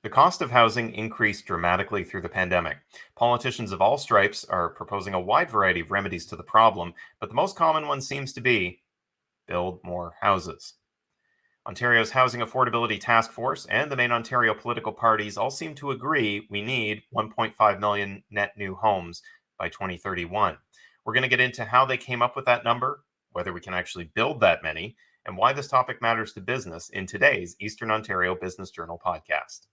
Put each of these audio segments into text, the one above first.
The cost of housing increased dramatically through the pandemic. Politicians of all stripes are proposing a wide variety of remedies to the problem, but the most common one seems to be build more houses. Ontario's Housing Affordability Task Force and the main Ontario political parties all seem to agree we need 1.5 million net new homes by 2031. We're going to get into how they came up with that number, whether we can actually build that many, and why this topic matters to business in today's Eastern Ontario Business Journal podcast.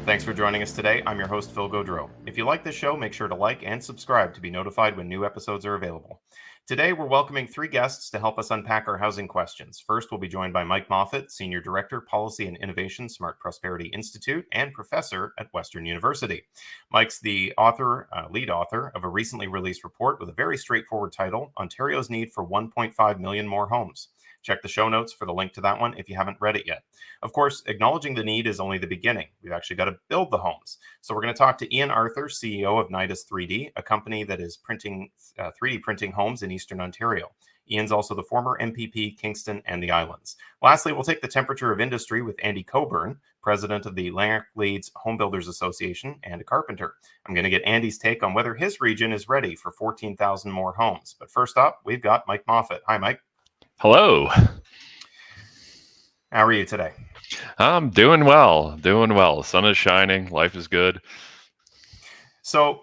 Thanks for joining us today. I'm your host, Phil Gaudreau. If you like this show, make sure to like and subscribe to be notified when new episodes are available. Today, we're welcoming three guests to help us unpack our housing questions. First, we'll be joined by Mike Moffatt, Senior Director, Policy and Innovation, Smart Prosperity Institute, and Professor at Western University. Mike's the lead author of a recently released report with a very straightforward title, Ontario's Need for 1.5 Million More Homes. Check the show notes for the link to that one if you haven't read it yet. Of course, acknowledging the need is only the beginning. We've actually got to build the homes. So we're going to talk to Ian Arthur, CEO of Nidus 3D, a company that is 3D printing homes in Eastern Ontario. Ian's also the former MPP, Kingston and the Islands. Lastly, we'll take the temperature of industry with Andy Cockburn, president of the Lanark-Leeds Homebuilders Association and a carpenter. I'm going to get Andy's take on whether his region is ready for 14,000 more homes. But first up, we've got Mike Moffatt. Hi, Mike. Hello. How are you today? I'm doing well. The sun is shining. Life is good. So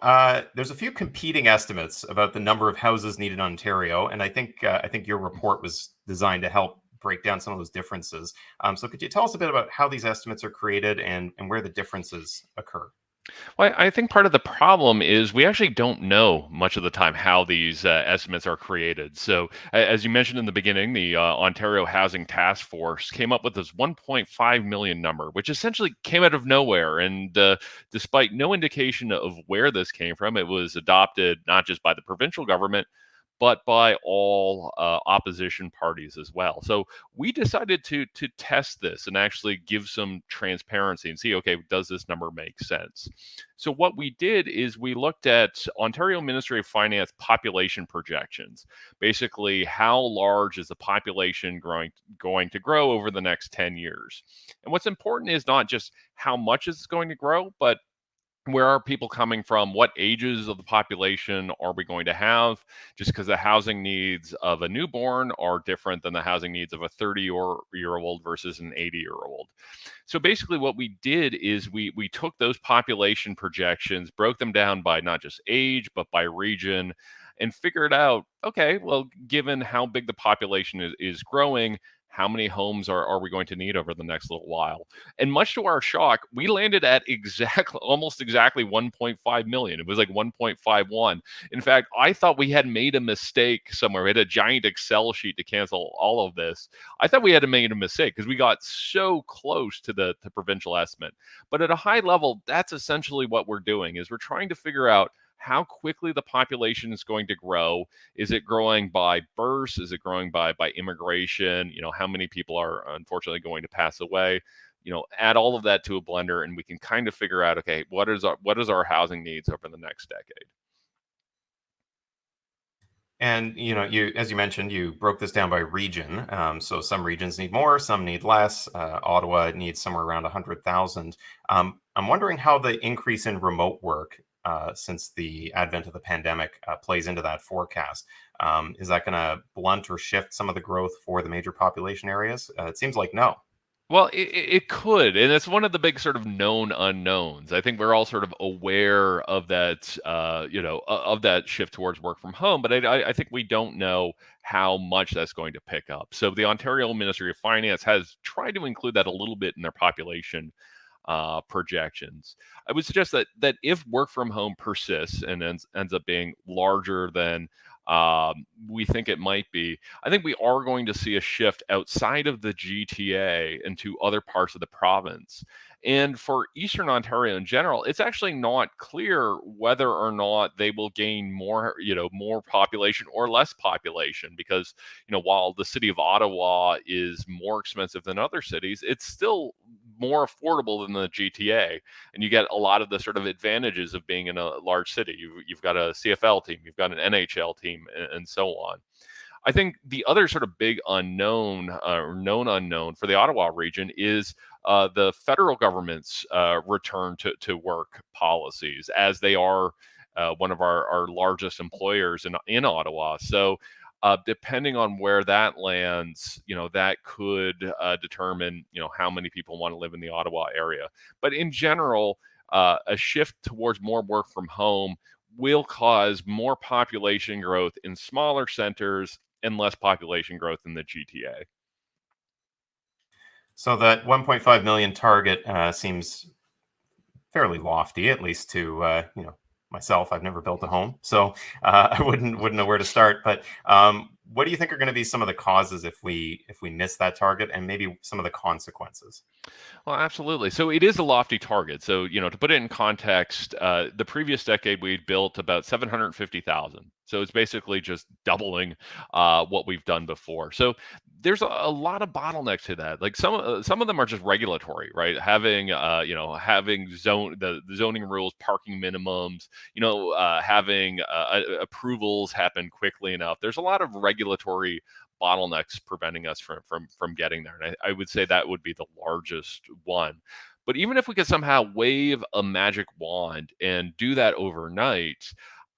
there's a few competing estimates about the number of houses needed in Ontario, and I think your report was designed to help break down some of those differences. So could you tell us a bit about how these estimates are created and where the differences occur? Well, I think part of the problem is we actually don't know much of the time how these estimates are created. So, as you mentioned in the beginning, the Ontario Housing Task Force came up with this 1.5 million number, which essentially came out of nowhere. And despite no indication of where this came from, it was adopted not just by the provincial government, but by all opposition parties as well. So we decided to test this and actually give some transparency and see, okay, does this number make sense? So what we did is we looked at Ontario Ministry of Finance population projections. Basically, how large is the population going to grow over the next 10 years? And what's important is not just how much it's going to grow, but where are people coming from? What ages of the population are we going to have? Just because the housing needs of a newborn are different than the housing needs of a 30-year-old versus an 80-year-old. So basically what we did is we took those population projections, broke them down by not just age, but by region, and figured out, okay, well, given how big the population is growing, how many homes are we going to need over the next little while? And much to our shock, we landed at almost exactly 1.5 million. It was like 1.51. In fact, I thought we had made a mistake somewhere. We had a giant Excel sheet to cancel all of this. I thought we had made a mistake because we got so close to the provincial estimate. But at a high level, that's essentially what we're doing is we're trying to figure out how quickly the population is going to grow. Is it growing by births? Is it growing by immigration? How many people are unfortunately going to pass away? Add all of that to a blender and we can kind of figure out, okay, what is our housing needs over the next decade? And as you mentioned, you broke this down by region. So some regions need more, some need less. Ottawa needs somewhere around 100,000. I'm wondering how the increase in remote work since the advent of the pandemic plays into that forecast. Is that going to blunt or shift some of the growth for the major population areas? It seems like no. Well, it could, and it's one of the big sort of known unknowns. I think we're all sort of aware of that, of that shift towards work from home, but I think we don't know how much that's going to pick up. So the Ontario Ministry of Finance has tried to include that a little bit in their population projections. I would suggest that if work from home persists and ends up being larger than we think it might be, I think we are going to see a shift outside of the GTA into other parts of the province. And for Eastern Ontario in general, it's actually not clear whether or not they will gain more population or less population because, while the city of Ottawa is more expensive than other cities, it's still more affordable than the GTA, and you get a lot of the sort of advantages of being in a large city. You've got a CFL team, you've got an NHL team, and so on. I think the other sort of big unknown or known unknown for the Ottawa region is the federal government's return to work policies, as they are one of our largest employers in Ottawa. So depending on where that lands, that could determine, how many people want to live in the Ottawa area. But in general, a shift towards more work from home will cause more population growth in smaller centers and less population growth in the GTA. So that 1.5 million target seems fairly lofty, at least to myself. I've never built a home, so I wouldn't know where to start. But what do you think are going to be some of the causes if we miss that target, and maybe some of the consequences? Well, absolutely. So it is a lofty target. So, to put it in context, the previous decade we built about 750,000. So it's basically just doubling what we've done before. So there's a lot of bottlenecks to that. Like some of them are just regulatory, right? Having the zoning rules, parking minimums, having approvals happen quickly enough. There's a lot of regulatory bottlenecks preventing us from getting there. And I would say that would be the largest one. But even if we could somehow wave a magic wand and do that overnight,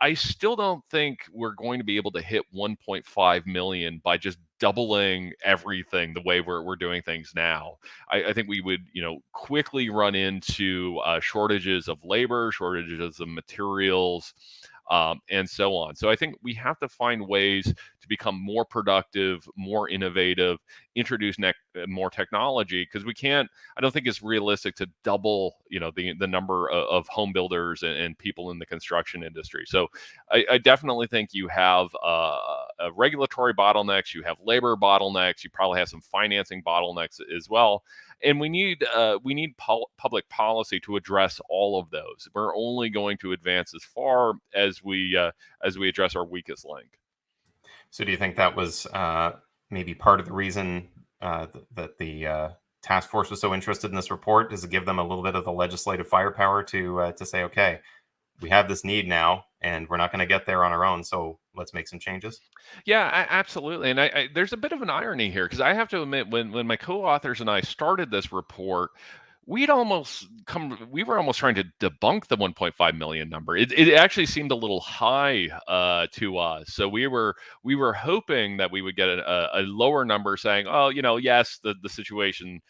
I still don't think we're going to be able to hit 1.5 million by just doubling everything the way we're doing things now. I think we would, quickly run into shortages of labor, shortages of materials, and so on. So I think we have to find ways to become more productive, more innovative, introduce more technology, because we can't. I don't think it's realistic to double, the number of home builders and people in the construction industry. So I definitely think you have regulatory bottlenecks, you have labor bottlenecks, you probably have some financing bottlenecks as well. And we need public policy to address all of those. We're only going to advance as far as we address our weakest link. So do you think that was maybe part of the reason that the task force was so interested in this report? Does it give them a little bit of the legislative firepower to say, okay, we have this need now, and we're not going to get there on our own, so let's make some changes? Yeah, absolutely. And there's a bit of an irony here, because I have to admit, when my co-authors and I started this report, we were almost trying to debunk the 1.5 million number. It actually seemed a little high to us. So we were hoping that we would get a lower number, saying, oh, yes, the situation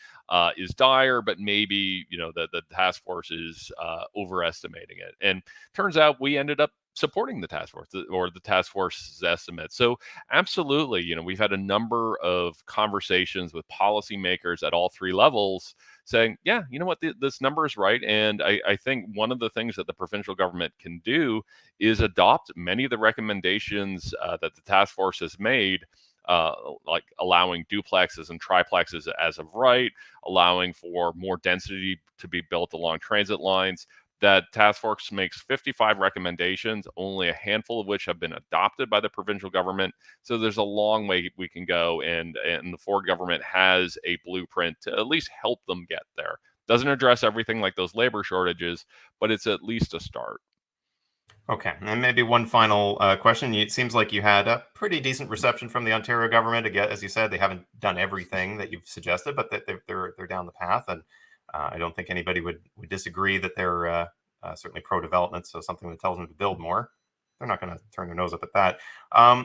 is dire, but maybe, the task force is overestimating it. And turns out we ended up supporting the task force, or the task force's estimate. So absolutely, we've had a number of conversations with policymakers at all three levels, saying, yeah, you know what, this number is right. And I think one of the things that the provincial government can do is adopt many of the recommendations that the task force has made, like allowing duplexes and triplexes as of right, allowing for more density to be built along transit lines. That task force makes 55 recommendations, only a handful of which have been adopted by the provincial government. So there's a long way we can go, and the Ford government has a blueprint to at least help them get there. Doesn't address everything like those labor shortages, but it's at least a start. Okay, and maybe one final question. It seems like you had a pretty decent reception from the Ontario government. Again, as you said, they haven't done everything that you've suggested, but that they're down the path, and I don't think anybody would disagree that they're certainly pro-development. So something that tells them to build more, they're not going to turn their nose up at that.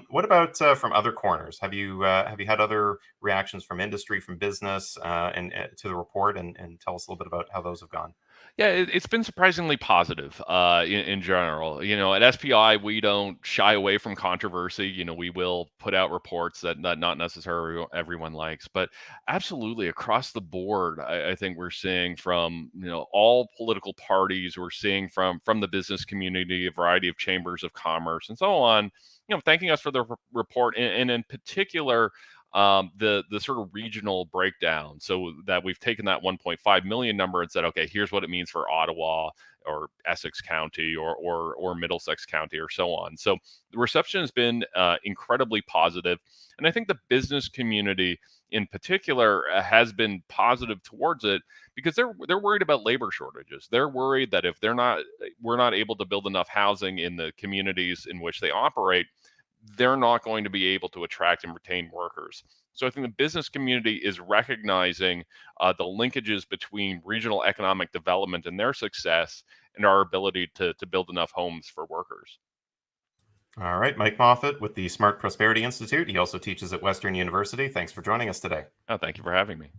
What about from other corners? Have you had other reactions from industry, from business, and to the report, and tell us a little bit about how those have gone? Yeah, it's been surprisingly positive in general. At SPI, we don't shy away from controversy. We will put out reports that not necessarily everyone likes, but absolutely across the board, I think we're seeing from all political parties. We're seeing from the business community, a variety of chambers of commerce, and so on. Thanking us for the report, and in particular, the sort of regional breakdown, so that we've taken that 1.5 million number and said, okay, here's what it means for Ottawa or Essex County or Middlesex County, or so on. So the reception has been incredibly positive, and I think the business community in particular has been positive towards it because they're worried about labor shortages. They're worried that if we're not able to build enough housing in the communities in which they operate, they're not going to be able to attract and retain workers. So I think the business community is recognizing the linkages between regional economic development and their success and our ability to build enough homes for workers. All right, Mike Moffatt with the Smart Prosperity Institute. He also teaches at Western University. Thanks for joining us today. Oh, thank you for having me.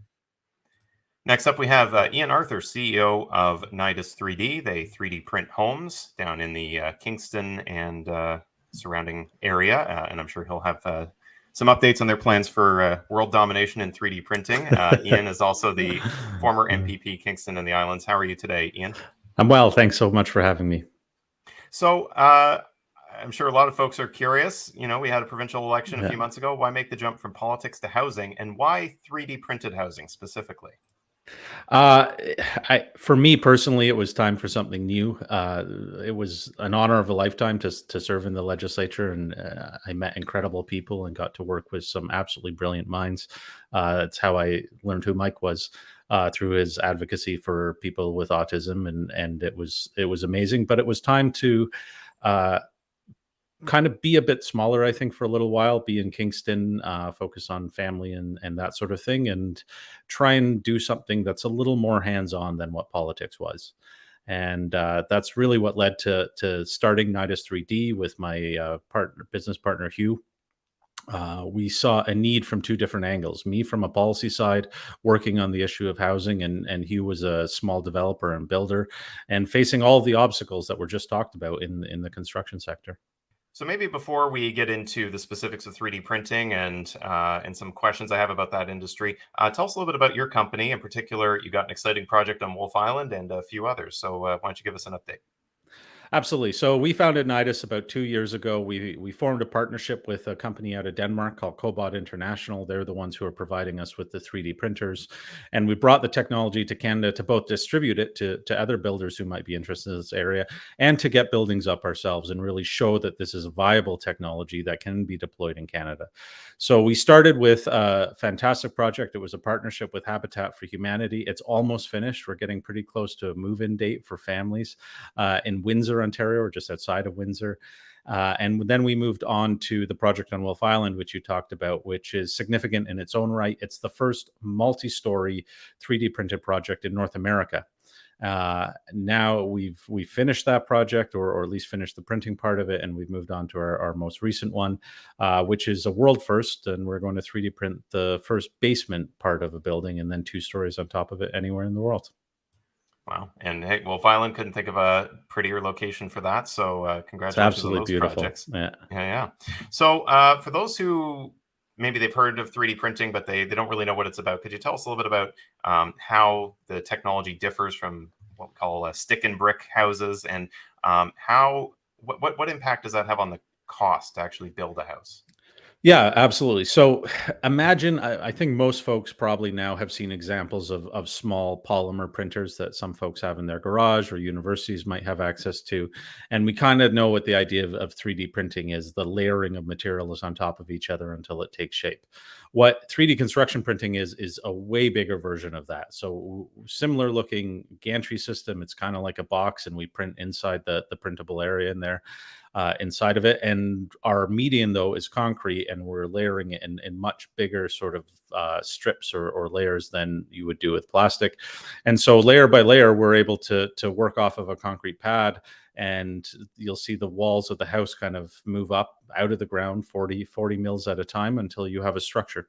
Next up, we have Ian Arthur, CEO of Nidus 3D. They 3D print homes down in the Kingston and surrounding area, and I'm sure he'll have some updates on their plans for world domination in 3D printing. Ian is also the former MPP Kingston and the Islands. How are you today, Ian? I'm well. Thanks so much for having me. So I'm sure a lot of folks are curious. You know, we had a provincial election a few months ago. Why make the jump from politics to housing, and why 3D printed housing specifically? For me personally, it was time for something new. It was an honor of a lifetime to serve in the legislature, and I met incredible people and got to work with some absolutely brilliant minds. That's how I learned who Mike was, through his advocacy for people with autism, and it was amazing. But it was time to kind of be a bit smaller, I think, for a little while, be in Kingston, focus on family and that sort of thing, and try and do something that's a little more hands-on than what politics was. And that's really what led to starting Nidus 3D with my business partner, Hugh. We saw a need from two different angles. Me from a policy side, working on the issue of housing, and Hugh was a small developer and builder, and facing all of the obstacles that were just talked about in the construction sector. So maybe before we get into the specifics of 3D printing and some questions I have about that industry, tell us a little bit about your company. In particular, you got an exciting project on Wolf Island and a few others. So why don't you give us an update? Absolutely. So we founded Nidus about 2 years ago. We formed a partnership with a company out of Denmark called Cobot International. They're the ones who are providing us with the 3D printers, and we brought the technology to Canada to both distribute it to other builders who might be interested in this area, and to get buildings up ourselves and really show that this is a viable technology that can be deployed in Canada. So we started with a fantastic project. It was a partnership with Habitat for Humanity. It's almost finished. We're getting pretty close to a move-in date for families in Windsor, Ontario, or just outside of Windsor. And then we moved on to the project on Wolf Island, which you talked about, which is significant in its own right. It's the first multi-story 3D printed project in North America. Now we've finished that project, or at least finished the printing part of it, and we've moved on to our most recent one, which is a world first, and we're going to 3D print the first basement part of a building and then 2 stories on top of it anywhere in the world. Wow. And hey, Wolf Island couldn't think of a prettier location for that. So It's congratulations on absolutely those beautiful. projects. Yeah. Yeah. So for those who maybe they've heard of 3D printing, but they don't really know what it's about, could you tell us a little bit about how the technology differs from what we call stick and brick houses, and what impact does that have on the cost to actually build a house? Yeah, absolutely. So imagine, I think most folks probably now have seen examples of small polymer printers that some folks have in their garage or universities might have access to. And we kind of know what the idea of 3D printing is: the layering of materials on top of each other until it takes shape. What 3D construction printing is a way bigger version of that. So similar looking gantry system. It's kind of like a box, and we print inside the printable area in there. Inside of it, and our median though is concrete, and we're layering it in much bigger sort of strips or layers than you would do with plastic. And so layer by layer, we're able to work off of a concrete pad, and you'll see the walls of the house kind of move up out of the ground 40 mils at a time until you have a structure.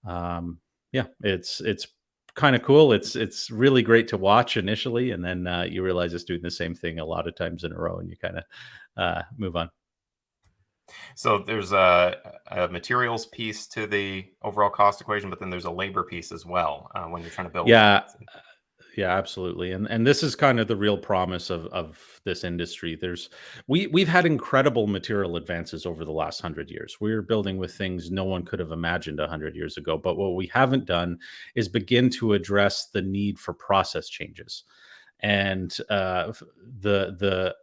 Yeah, it's kind of cool. It's really great to watch initially, and then you realize it's doing the same thing a lot of times in a row, and you kind of move on. So there's a materials piece to the overall cost equation, but then there's a labor piece as well when you're trying to build. Yeah, yeah, absolutely. And this is kind of the real promise of this industry. We've had incredible material advances over the last 100 years. We're building with things no one could have imagined 100 years ago. But what we haven't done is begin to address the need for process changes. And the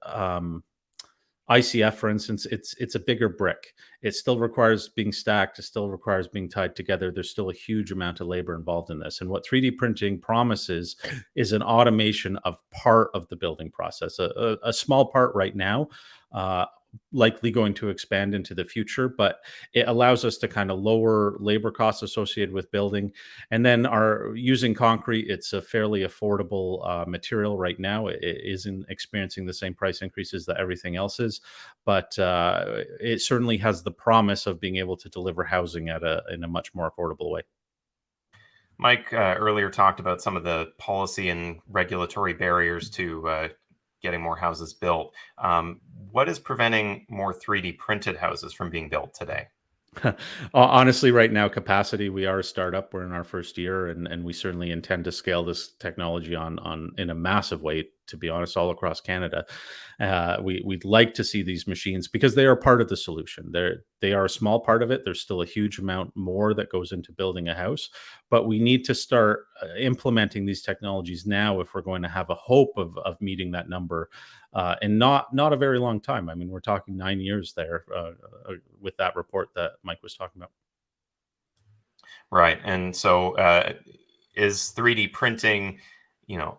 ICF, for instance, it's a bigger brick. It still requires being stacked. It still requires being tied together. There's still a huge amount of labor involved in this. And what 3D printing promises is an automation of part of the building process, a small part right now, uh, likely going to expand into the future, but it allows us to kind of lower labor costs associated with building. And then our using concrete, it's a fairly affordable material right now. It isn't experiencing the same price increases that everything else is, but it certainly has the promise of being able to deliver housing in a much more affordable way. Mike earlier talked about some of the policy and regulatory barriers to getting more houses built. What is preventing more 3D printed houses from being built today? Honestly, right now, capacity. We are a startup. We're in our first year, and we certainly intend to scale this technology on in a massive way. To be honest, all across Canada, we'd like to see these machines because they are part of the solution. They are a small part of it. There's still a huge amount more that goes into building a house, but we need to start implementing these technologies now if we're going to have a hope of meeting that number, and not a very long time. I mean, we're talking 9 years there, with that report that Mike was talking about. Right. And so is 3D printing, you know,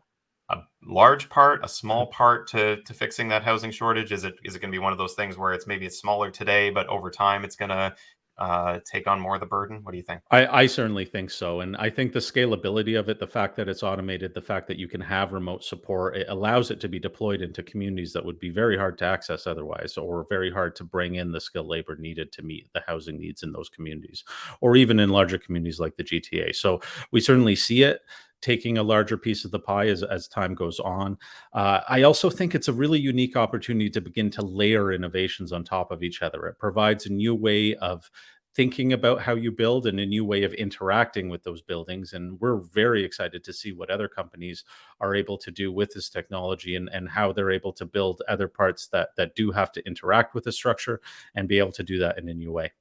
a large part, a small part to fixing that housing shortage? Is it going to be one of those things where it's smaller today, but over time it's going to take on more of the burden? What do you think? I certainly think so. And I think the scalability of it, the fact that it's automated, the fact that you can have remote support, it allows it to be deployed into communities that would be very hard to access otherwise, or very hard to bring in the skilled labor needed to meet the housing needs in those communities, or even in larger communities like the GTA. So we certainly see it taking a larger piece of the pie as time goes on. I also think it's a really unique opportunity to begin to layer innovations on top of each other. It provides a new way of thinking about how you build and a new way of interacting with those buildings. And we're very excited to see what other companies are able to do with this technology, and how they're able to build other parts that do have to interact with the structure and be able to do that in a new way.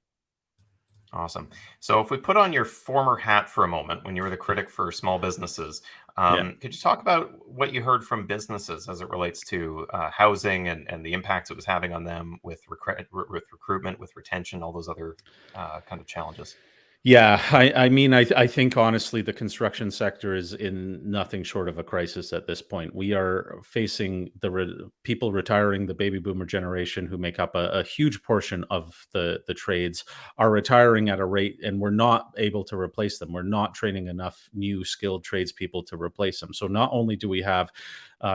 Awesome. So, if we put on your former hat for a moment, when you were the critic for small businesses, Yeah. could you talk about what you heard from businesses as it relates to housing and the impacts it was having on them with with recruitment, with retention, all those other kind of challenges? Yeah, I mean, I think honestly, the construction sector is in nothing short of a crisis at this point. We are facing people retiring, the baby boomer generation, who make up a huge portion of the trades, are retiring at a rate, and we're not able to replace them. We're not training enough new skilled tradespeople to replace them. So not only do we have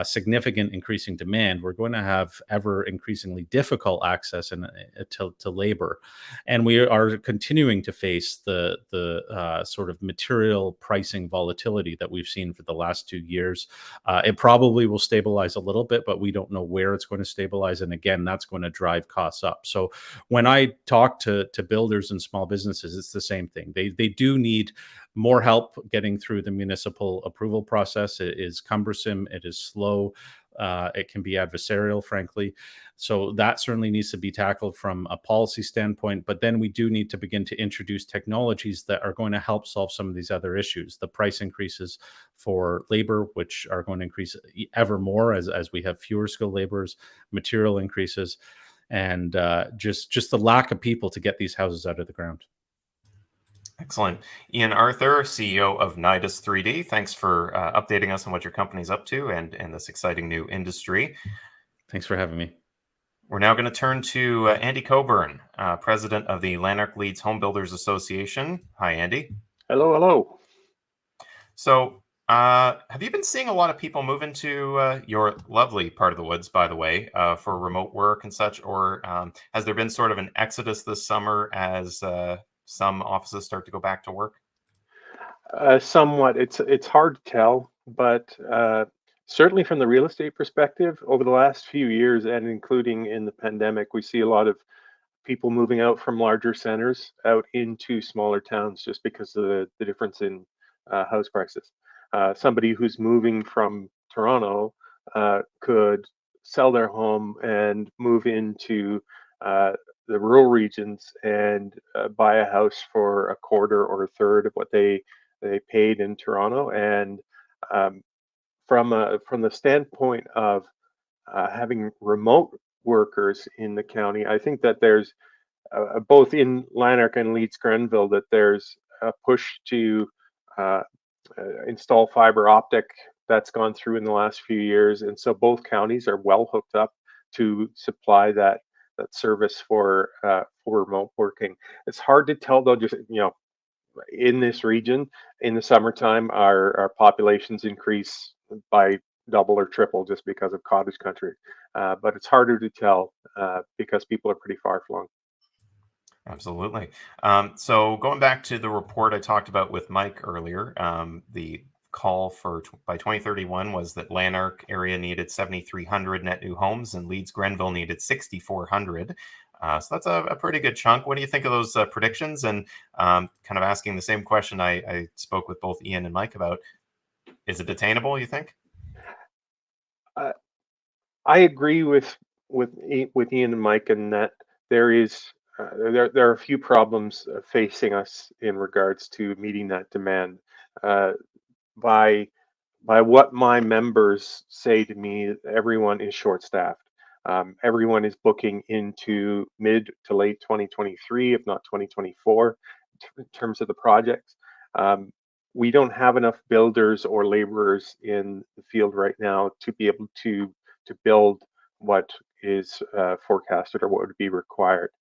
significant increasing demand, we're going to have ever increasingly difficult access to labor, and we are continuing to face the sort of material pricing volatility that we've seen for the last 2 years. It probably will stabilize a little bit, but we don't know where it's going to stabilize, and again, that's going to drive costs up. So when I talk to builders and small businesses, it's the same thing. They do need more help getting through the municipal approval process. It is cumbersome. It is slow. It can be adversarial, frankly. So that certainly needs to be tackled from a policy standpoint. But then we do need to begin to introduce technologies that are going to help solve some of these other issues. The price increases for labor, which are going to increase ever more as we have fewer skilled laborers, material increases, and just the lack of people to get these houses out of the ground. Excellent. Ian Arthur, CEO of Nidus 3D. Thanks for updating us on what your company's up to and this exciting new industry. Thanks for having me. We're now going to turn to Andy Cockburn, president of the Lanark-Leeds Homebuilders Association. Hi, Andy. Hello, hello. So, have you been seeing a lot of people move into your lovely part of the woods, by the way, for remote work and such? Or has there been sort of an exodus this summer as some offices start to go back to work? Somewhat. It's hard to tell, but certainly from the real estate perspective, over the last few years, and including in the pandemic, we see a lot of people moving out from larger centers out into smaller towns just because of the difference in house prices. Somebody who's moving from Toronto could sell their home and move into uh, the rural regions and buy a house for a quarter or a third of what they paid in Toronto. And um, from the standpoint of having remote workers in the county. I think that there's both in Lanark and Leeds Grenville that there's a push to uh, install fiber optic that's gone through in the last few years, and so both counties are well hooked up to supply that service for remote working. It's hard to tell though, just in this region in the summertime, our populations increase by double or triple just because of cottage country, but it's harder to tell because people are pretty far flung. Absolutely. So going back to the report I talked about with Mike earlier, the call for by 2031 was that Lanark area needed 7,300 net new homes and Leeds Grenville needed 6,400. So that's a pretty good chunk. What do you think of those predictions? And kind of asking the same question I spoke with both Ian and Mike about. Is it attainable, you think? Uh, I agree with Ian and Mike in that there is there are a few problems facing us in regards to meeting that demand. Uh, by by what my members say to me, everyone is short-staffed. Everyone is booking into mid to late 2023, if not 2024, in terms of the projects. Um, we don't have enough builders or laborers in the field right now to be able to build what is forecasted or what would be required.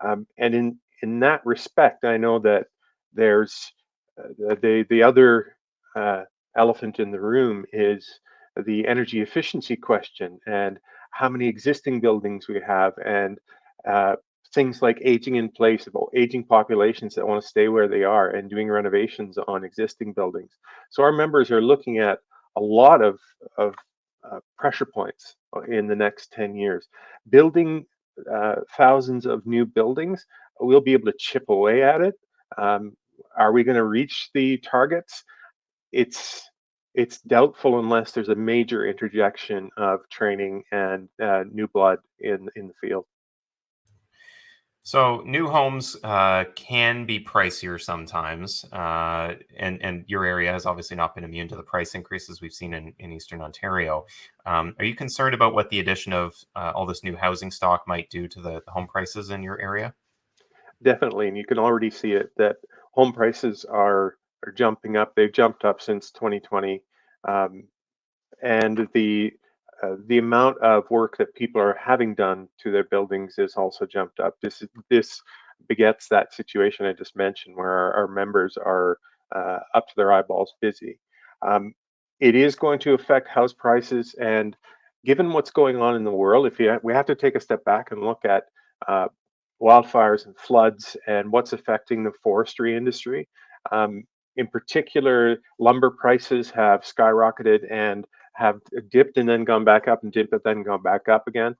And in that respect, I know that there's the other elephant in the room is the energy efficiency question and how many existing buildings we have and uh, things like aging in place, about aging populations that want to stay where they are and doing renovations on existing buildings. So our members are looking at a lot of pressure points in the next 10 years. Building thousands of new buildings, we'll be able to chip away at it. Um, are we going to reach the targets? It's it's doubtful unless there's a major interjection of training and new blood in the field. So new homes can be pricier sometimes, and your area has obviously not been immune to the price increases we've seen in Eastern Ontario. Are you concerned about what the addition of all this new housing stock might do to the home prices in your area? Definitely, and you can already see it that home prices are jumping up. They've jumped up since 2020, um, and the amount of work that people are having done to their buildings is also jumped up. This begets that situation I just mentioned, where our members are up to their eyeballs busy. Um, it is going to affect house prices, and given what's going on in the world, we have to take a step back and look at uh, wildfires and floods and what's affecting the forestry industry. Um, in particular, lumber prices have skyrocketed and have dipped and then gone back up and dipped and then gone back up again.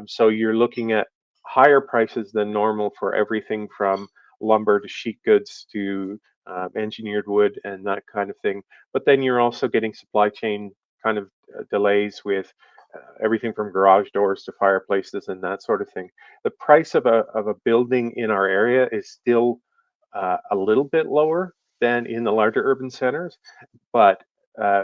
So you're looking at higher prices than normal for everything from lumber to sheet goods to engineered wood and that kind of thing. But then you're also getting supply chain kind of delays with everything from garage doors to fireplaces and that sort of thing. The price of a building in our area is still a little bit lower than in the larger urban centers, but uh,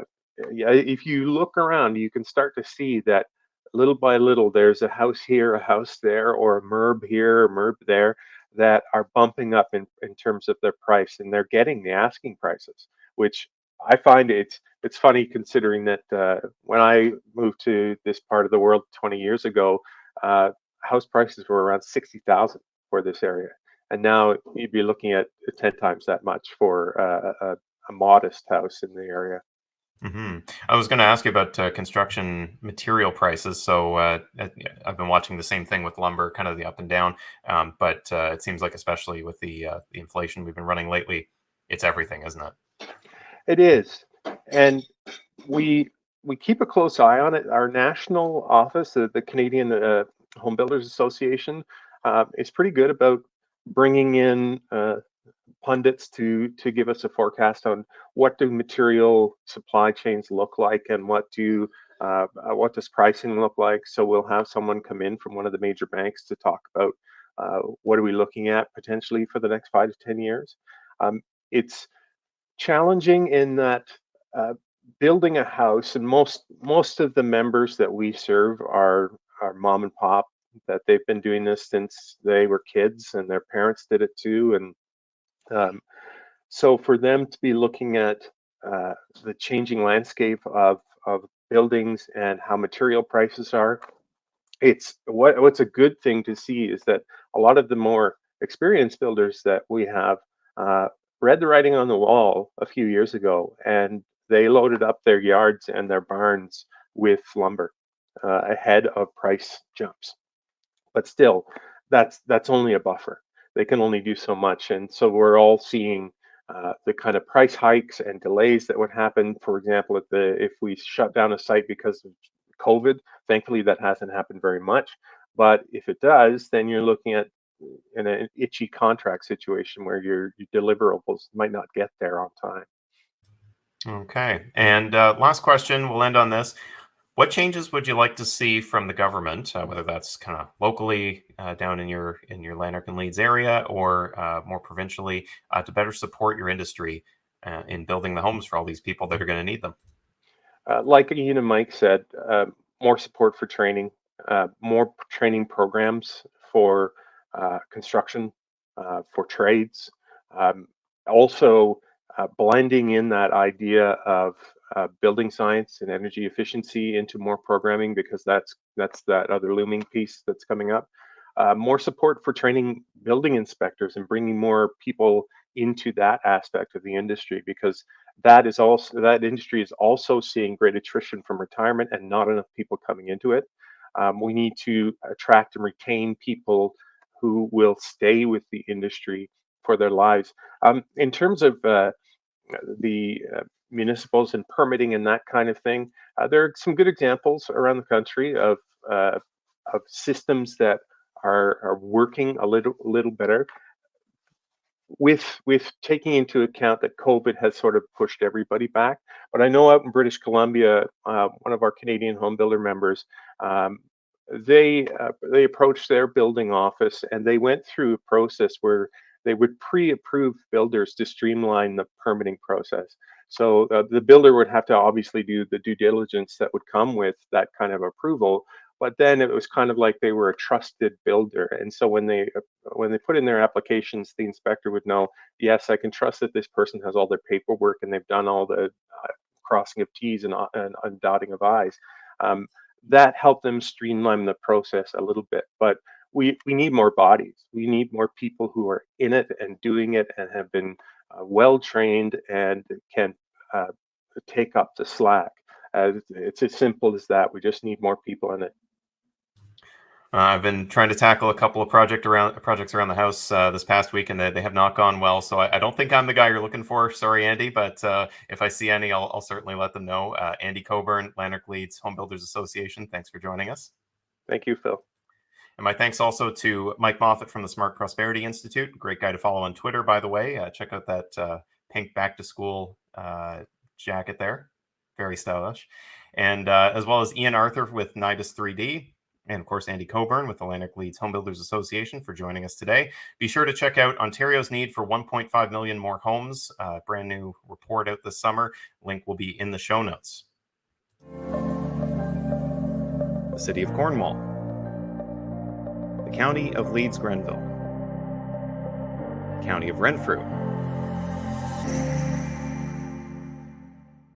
yeah, if you look around, you can start to see that little by little, there's a house here, a house there, or a MERB here, a MERB there, that are bumping up in terms of their price, and they're getting the asking prices, which I find it's funny considering that when I moved to this part of the world 20 years ago, uh, house prices were around 60,000 for this area, and now you'd be looking at 10 times that much for a modest house in the area. I was going to ask you about construction material prices. So I've been watching the same thing with lumber, kind of the up and down. But it seems like, especially with the inflation we've been running lately, it's everything, isn't it? It is, and we we keep a close eye on it. Our national office, the Canadian Home Builders Association, is pretty good about bringing in pundits to give us a forecast on what do material supply chains look like and what does pricing look like. So we'll have someone come in from one of the major banks to talk about what are we looking at potentially for the next 5 to 10 years. It's challenging in that uh, building a house, and most of the members that we serve are mom and pop that they've been doing this since they were kids, and their parents did it too. And so for them to be looking at the changing landscape of buildings and how material prices are, it's what's a good thing to see is that a lot of the more experienced builders that we have uh, read the writing on the wall a few years ago, and they loaded up their yards and their barns with lumber ahead of price jumps. But still, that's only a buffer. They can only do so much, and so we're all seeing the kind of price hikes and delays that would happen. For example, if we shut down a site because of COVID, thankfully that hasn't happened very much. But if it does, then you're looking at in an itchy contract situation where your deliverables might not get there on time. Okay. And last question, we'll end on this. What changes would you like to see from the government, whether that's kind of locally down in your Lanark and Leeds area, or more provincially, to better support your industry in building the homes for all these people that are going to need them? Like Ian and Mike said, more support for training, more training programs for construction, for trades. Um, Also, blending in that idea of building science and energy efficiency into more programming, because that's that other looming piece that's coming up. More support for training building inspectors and bringing more people into that aspect of the industry, because that industry is also seeing great attrition from retirement and not enough people coming into it. We need to attract and retain people who will stay with the industry for their lives. In terms of the municipals and permitting and that kind of thing, there are some good examples around the country of systems that are working a little better, with taking into account that COVID has sort of pushed everybody back. But I know out in British Columbia, one of our Canadian home builder members, um, they approached their building office and they went through a process where they would pre-approve builders to streamline the permitting process. So the builder would have to obviously do the due diligence that would come with that kind of approval, but then it was kind of like they were a trusted builder. And so when they put in their applications, the inspector would know, yes, I can trust that this person has all their paperwork and they've done all the crossing of T's and dotting of I's. Um, that helped them streamline the process a little bit. But we need more bodies. We need more people who are in it and doing it and have been well trained and can uh, take up the slack. It's as simple as that. We just need more people in it. I've been trying to tackle a couple of projects around the house this past week, and they have not gone well. So I don't think I'm the guy you're looking for. Sorry, Andy, but if I see any, I'll certainly let them know. Andy Cockburn, Lanark-Leeds Homebuilders Association. Thanks for joining us. Thank you, Phil. And my thanks also to Mike Moffatt from the Smart Prosperity Institute. Great guy to follow on Twitter, by the way. Check out that pink back to school jacket there. Very stylish. And as well as Ian Arthur with Nidus 3D. And of course, Andy Cockburn with the Lanark-Leeds Homebuilders Association for joining us today. Be sure to check out Ontario's need for 1.5 million more homes. Brand new report out this summer. Link will be in the show notes. The City of Cornwall. The County of Leeds-Grenville. County of Renfrew.